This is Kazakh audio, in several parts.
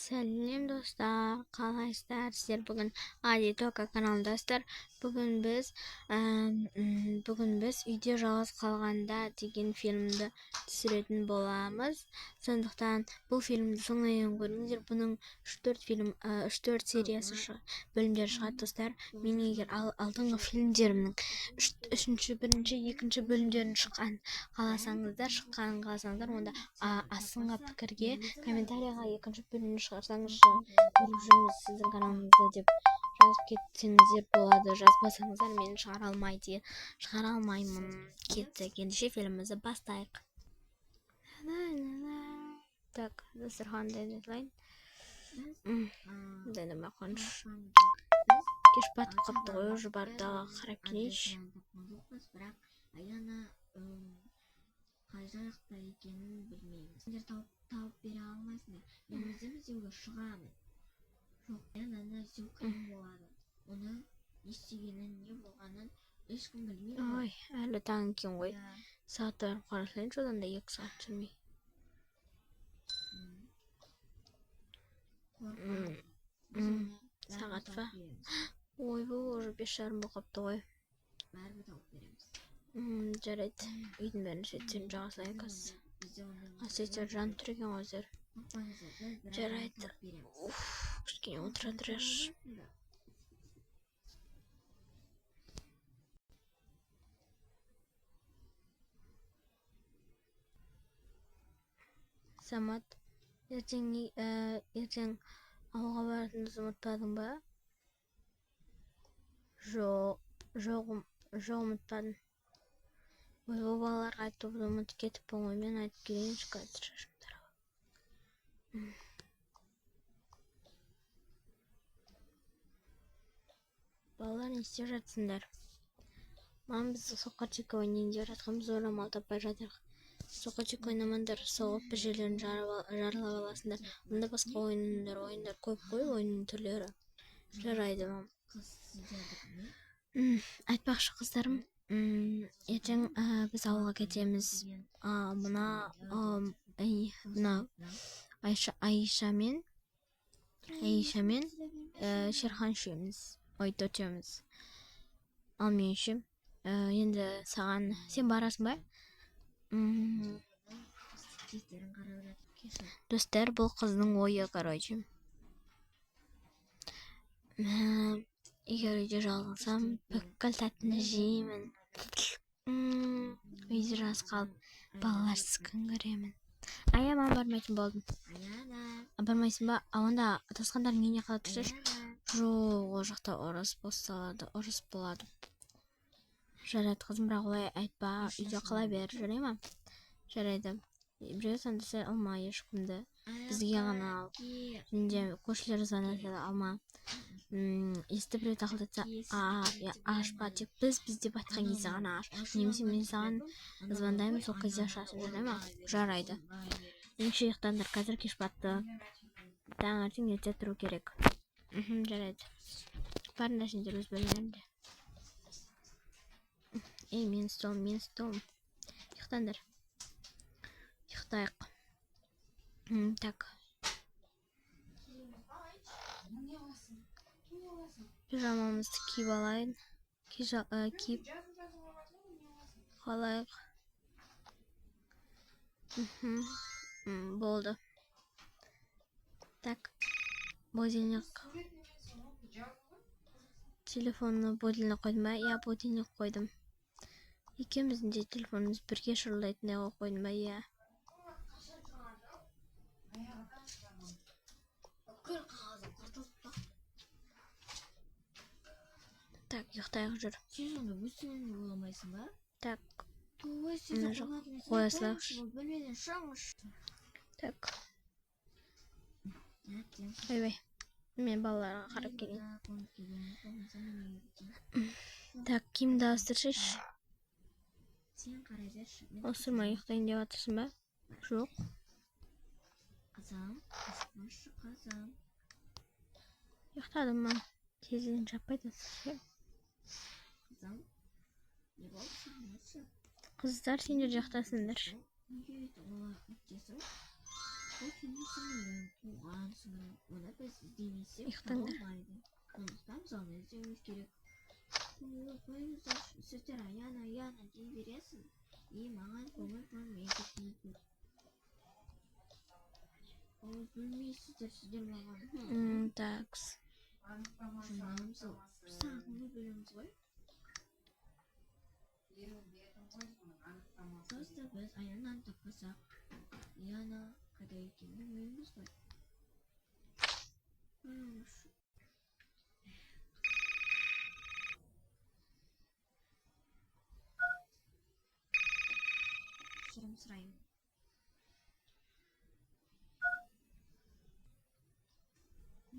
Сәлем достар, қалайсыздар? Сіздер бүгін Адитока каналындасыздар. Бүгін біз үйде жалғыз қалғанда деген фильмді түсіретін боламыз. Сондықтан бұл фильмді соңына дейін көріңіздер. Бұның 3-4 сериясы бөлімдері шығады достар. Мен егер алдыңғы фильмдерімнің 1-2 бөлімдерін шыққанын қаласаңыздар, онда астыңғы пікірге комментарияға 2 бөлімді шығарсаңызшы, көріп жүрміз сіздің каналыңызда деп жазып кетсеңіздер болады. Жазбасаңыздар мен шығара алмаймын. Кетті. Ендеше фильмімізді бастайық. Так, дастарханды әзірлейін. Дәнімі қоныш. Кеш батып қапты ғой, уже барып далаға қарап келейінші. Қай жақта екенін білмейміз. Сендер тауып бере алмайсыңдар. Мен өзім іздеуге шығамын. Жоқ, ана іздеу қиын болады. Оны не істегенін, не болғанын ешкім білмейді. Ой, әлі таң екен ғой. Сағаттарын қарасайыншы, одан да 2 сағат жүрмей. Сағат па? Ой, бұл уже 5:30 болып қапты ғой. Бәрібір тауып береміз. Жарайды. Үйдің бәрін шеттерін жағасайық аз. Асеттер жан тұр екен өздер. Жарайды. Кішкене отыра тұрайықшы. Самат, ертең ауылға баратыныңызды ұмытпадың ба? Жоқ, ұмытпадым. Ой, бұл балаларға айтуды ұмытып кетіппін ғой. Мен айтып келейінші қазір шашым тарап. Балалар не істеп жатсыңдар? Мам, біз соққырчик ойнайын деп жатқанбыз, орамал таппай жатырық. Соққырчик ойнамаңдар, соғып бір жерлерін жарылап аласыңдар. Онда басқа ойындар көп қой, ойынның түрлері. Жарайды, мам. Айтпақшы қыздарым, ертең біз ауылға кетеміз. Мына Айша мен Шерхан үшеуміз, төртеуміз. Ал мен үшеум. Енді саған сен барасың ба? Достар, бұл қыздың ойы, короче. Егер үйде жалғылсам, бүкіл тәттіні жеймін. Үйде жаз қалып, балаларсыз күн көремін. Мам, бармайтын болдым. Бармайсың ба? Онда тасқандардың үйіне қалып тұрсайшы. Жоқ, ол жақта ұрыс болады. Жарайды, қызым, бірақ олай айтпа. Үйде қала бер, жарай ма? Жарайды. Біреу сандаса алма ешкімді. Бізге ғана ал. Және көршілер звонады алма. Есті біреу тақылдатса, ашпа, тек біз деп айтқан кезде ғана аш. Немесе мен саған звондаймын, сол кезде ашасың, жарай ма? Жарайды. Еңше ұйықтаңдар, қазір кеш батты. Таңертең ерте тұру керек. Жарайды. Барыңдар сендер өз бөлмелеріңде. Мен столым. Ұйықтаңдар. Ұйықтайық. Так. Пижамамызды киіп алайын. Киіп қалайық. Болды. Так. Будильник. Телефонны будильник қойдым ба? Я, будильник қойдым. Екеуміздің де телефонымыз бірге шырылдайтындай қойып қойдым ба? Я. Так, ұйықтайық жүр. Сен сонда өстігенін ойламайсың ба? Так. Қоя салайықшы. Бөлмеден шығыңызшы. Так. Ойбай. Мен балаларға қарап келейін. Так, киімді ауыстырсайшы. Сен қарай берші. Ауыстырмай ұйықтайын деп жатырсың ба? Жоқ. Қызым, қызым. Ұйықтадым ма? Тезден жаппайды. Қызым, не болды? Қыздар, сендер ұйықтасыңдар. Неге өйтіп олай өйтесің? Бұл сенің сіңілің, туған сіңілің. Оны біз іздемесек Ұйықтаңдар. табылмайды. Сондықтан біз оны іздеуіміз керек. Қойыңыздар, сіздер аяна дей бересің. Маған көңіл бөлмейді дейді. Бөлмейсіздер, сіздер маған. Такс. Журналымызды сағынып бөлеміз ғой. Просто біз аянаны таппасақ, Яна қайда екенін білмейміз ғой. Кешірім сұраймын.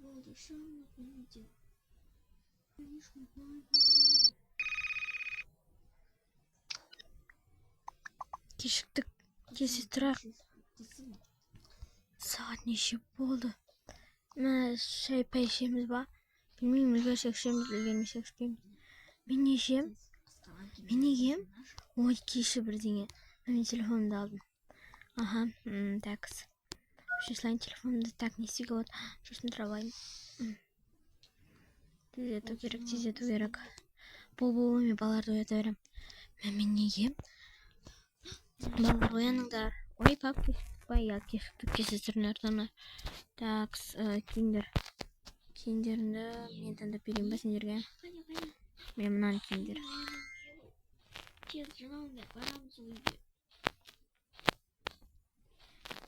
Болды, шаңлық бөлмеде. Кешіктік. Кесе тұрақ. Қызым, Сағат неше болды? Шай пай ішеміз ба? Білмеймін, үлгерсек ішеміз, үлгермесек ішпейміз. Мен не ішем? Мен неге ем? Ой, кеші бірдеңе. Мен телефонымды алдым. Аха, такс. Шеслайн телефонымды так не істеуге болады. Сосын тұра алайын. Тездету керек. Бол, мен балаларды оята берем. Мен неге ем? Балалар ояныңдар. Ой, пап, я кешіктік кесестерін ортаны. Такс, киімдерімді мен таңдап берейін ба сендерге? Мен мынаны киіңдер. тез жиналыңдар, барамыз үйге.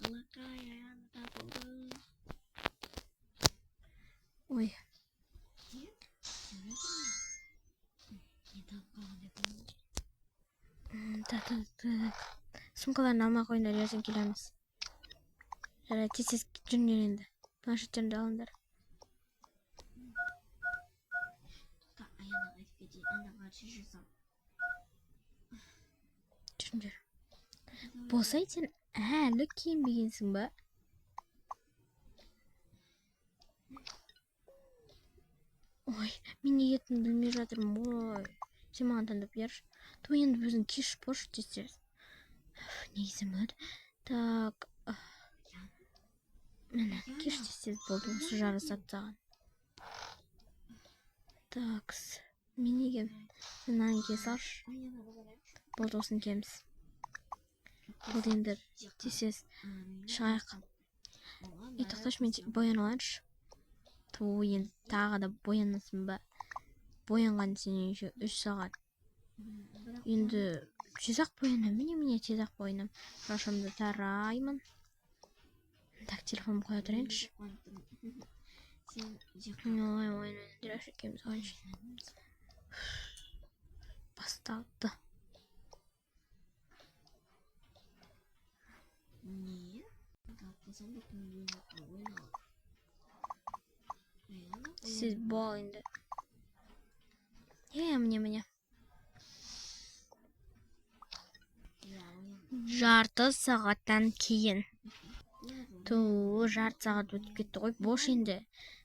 Алақай, аяны табылды. Ой, Не тауып қалған деп білмеймін. так. Сумкаларын алмай қойыңдар, ертең келеміз. Жарайды, тез жүріңдер енді. Планшеттеріңді алыңдар. Аянаға айтып кетейін, анаға шеше сал. Жүріңдер. Болса сен әлі киінбегенсің ба? Ой, мен не етін білмей жатырмын. Ой, сен маған таңдап берші. Той енді өзің кеш бош дестеріз. Негізі болады. Так. Мені кеш дестеріз болды. Осы жарысат саған. Такс. Мен неге? Сен нан кие салшы. Аянаға барайықшы. Болды, осын киеміз. Болды енді тесес шығайық. Тоқташы, мен боян алайыншы. Ту, енді тағы да боянасың ба? Боянған сенен еще 3 сағат. Енді тезақ боянам. Міне тезақ боянам. Шашымды тараймын. Так, телефонымды қоя тұрайыншы. Ой, ойнайын екеуміз ойнайыншы. Басталды. Не? Қалқасам да күнделікті ойналады. Сіз бол енді. Міне. Жарты сағаттан кейін. Жарты сағат өтіп кетті ғой. Бош енді.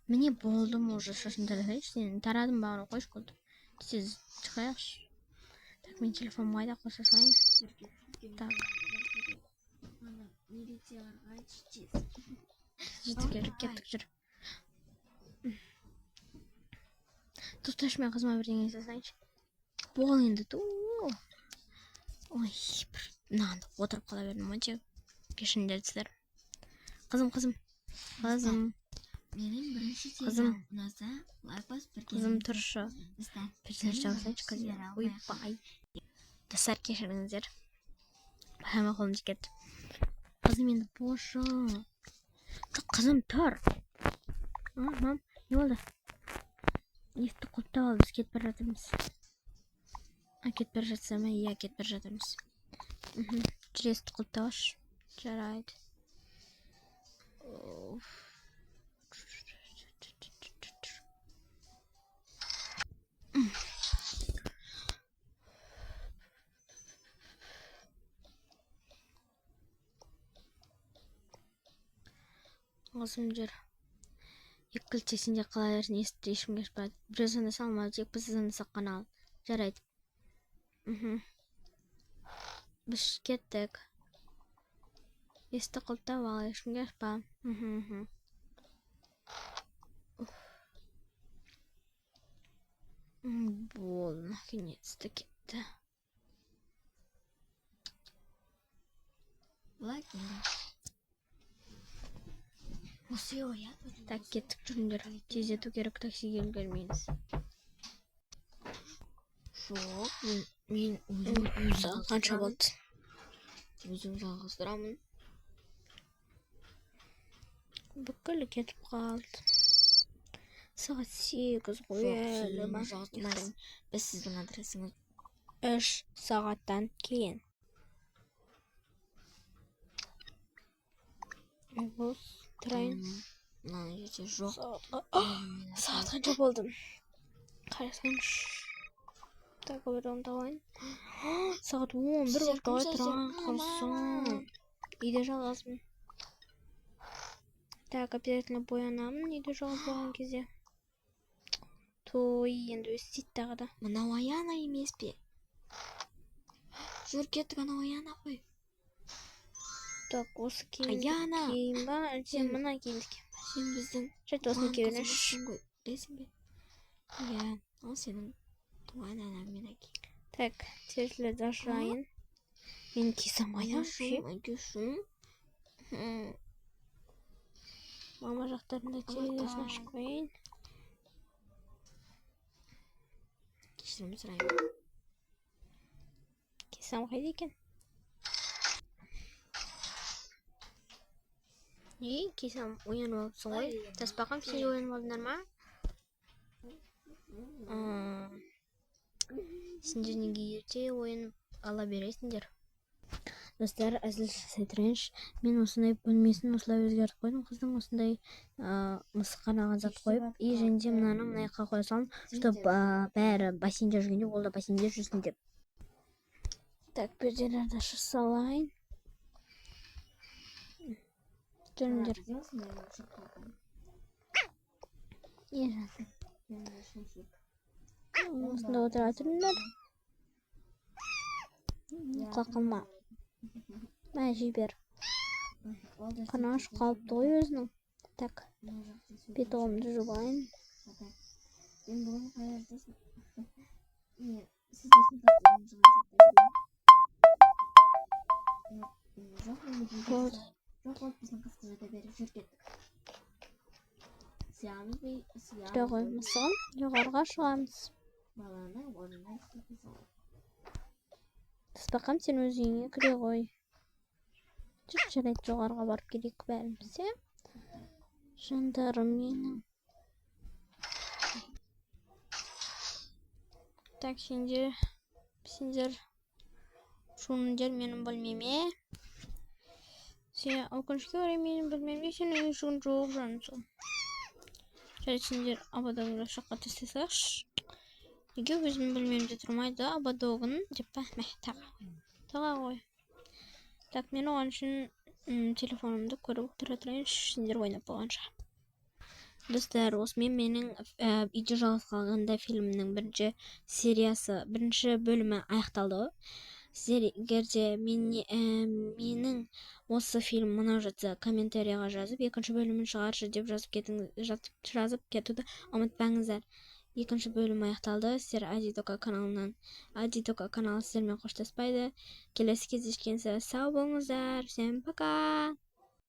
Міне болдым уже, шашын таратайыншы. Сен тарадым бағына қойшы болды. Сіз шығайықшы. Так, мен телефоным қайда қоса салайын. Так. Милицияларға айтшы тез. Жетіп кеттік жүр. Тоқташы, мен қызыма бірдеңе жасайыншы. Бол енді. Ой, бір нанды отырып қала бердім өте. Кешіріңдер сіздер. Қызым. Менің бірінші Қызым. сериал ұнаса, лайк бас бір Қызым тұршы. Персонаж жасайыншы қызым. Ой, бай. Достар, кешіріңіздер. Байыма қолым жеткетті. Қызым енді бошы. Қызым тұр. Мам, не болды? Есті құлыптап алды, біз кетіп бара жатырмыз. Кетіп бара жатса ма? Иә, кетіп бара жатырмыз. Жүр, есті құлыптап алшы. Жарайды. Қызым жүр. Екілте сенде қала берсін, есті ешкімге ашпады. Біреу звондаса алмады, тек біз звондасақ қана ал. Жарайды. Біз кеттік. Есті қылтап ал, ешкімге ашпа. Болды, наконец-то кетті. Былай келді. Осы оят. Так, кеттік жүріңдер. Тездету керек, таксиге үлгермейміз. Жоқ, мен өзім Қанша болды? өзім жалғыздырамын. Бүкілі кетіп қалды. Сағат 8 ғой әлі ма? Біз сіздің адресіңіз 3 сағаттан кейін. Бұл тұрайын. Мына жерде жоқ. Сағат қанша болды? Қарасаңшы. Так, одан талайын. Сағат 11 болып қалай тұрған құрсын. Үйде жалғызбын. Так, обязательно боянамын үйде жалғыз болған кезде. Той, енді өз істейді тағы да. Мынау Аяна емес пе? Жүр кеттік, анау Аяна ғой. Так, осы Аяна! кейін ба? Сен мына киімді. Сен біздің Жарайды, осыны кие беріңізші. қызымызсың ғой. Білесің бе? Иә, ол сенің туған анаңмен әке. Так, терезелерді ашайын. Мен кисам айнашы. Кешім. Мама жақтарында терезесін ашып қойын. Кешірім сұраймын. Кисам қайда екен? Кисам оянып алыпсың ғой. Таспақам, сен де оянып алдыңдар ма? Сендер неге ерте оянып ала бересіңдер? Достар, әзіл жасай тұрайыншы. Мен осындай бөлмесін осылай өзгертіп қойдым. Қыздың осындай мысық қараған зат қойып, и және де мынаны мына жаққа қоя салдым, чтобы бәрі бассейнде жүргенде ол да бассейнде жүрсін деп. Так, перделерді аша салайын. Жүріңдер. Осында отыра тұрыңдар. Қақылма. Мә, жібер. Қанаш қалыпты ғой өзінің. Так, бетоғымды жуайын. Мен бүгін қайда жасың? Сіздің Болды. жоқ, біздің қызға жата беріп жүр кеттік. Сиямыз бе? Жүре ғой, мысығын жоғарға шығамыз. Баланы орнына істейтін салып. Таспақам, сен өз үйіңе кіре ғой. Жарайды, жоғарға барып керек бәріміз, е? Жандарым менің. Так, сендер шуныңдер менің бөлмеме. Сен өкінішке орай менің бөлмемде сенің үйшігің жоқ жансың. Жарайды, сендер абадогыңды жаққа тастасайықшы. Неге өзімнің бөлмемде тұрмайды абадогын деп па? Мә, таға қой. Так, мен оған үшін телефонымды көріп тұра тұрайыншы, сендер ойнап болғанша. Достар, осымен менің үйде жалғыз қалғанда фильмнің бірінші бөлімі аяқталды. Сіздер егерде менің осы фильм мынау жатса комментарияға жазып, екінші бөлімін шығаршы деп жазып кетуді ұмытпаңыздар. Екінші бөлім аяқталды. Сіздер Адидока каналы сіздермен қоштаспайды. Келесі кездескенше сау болыңыздар. Всем пока!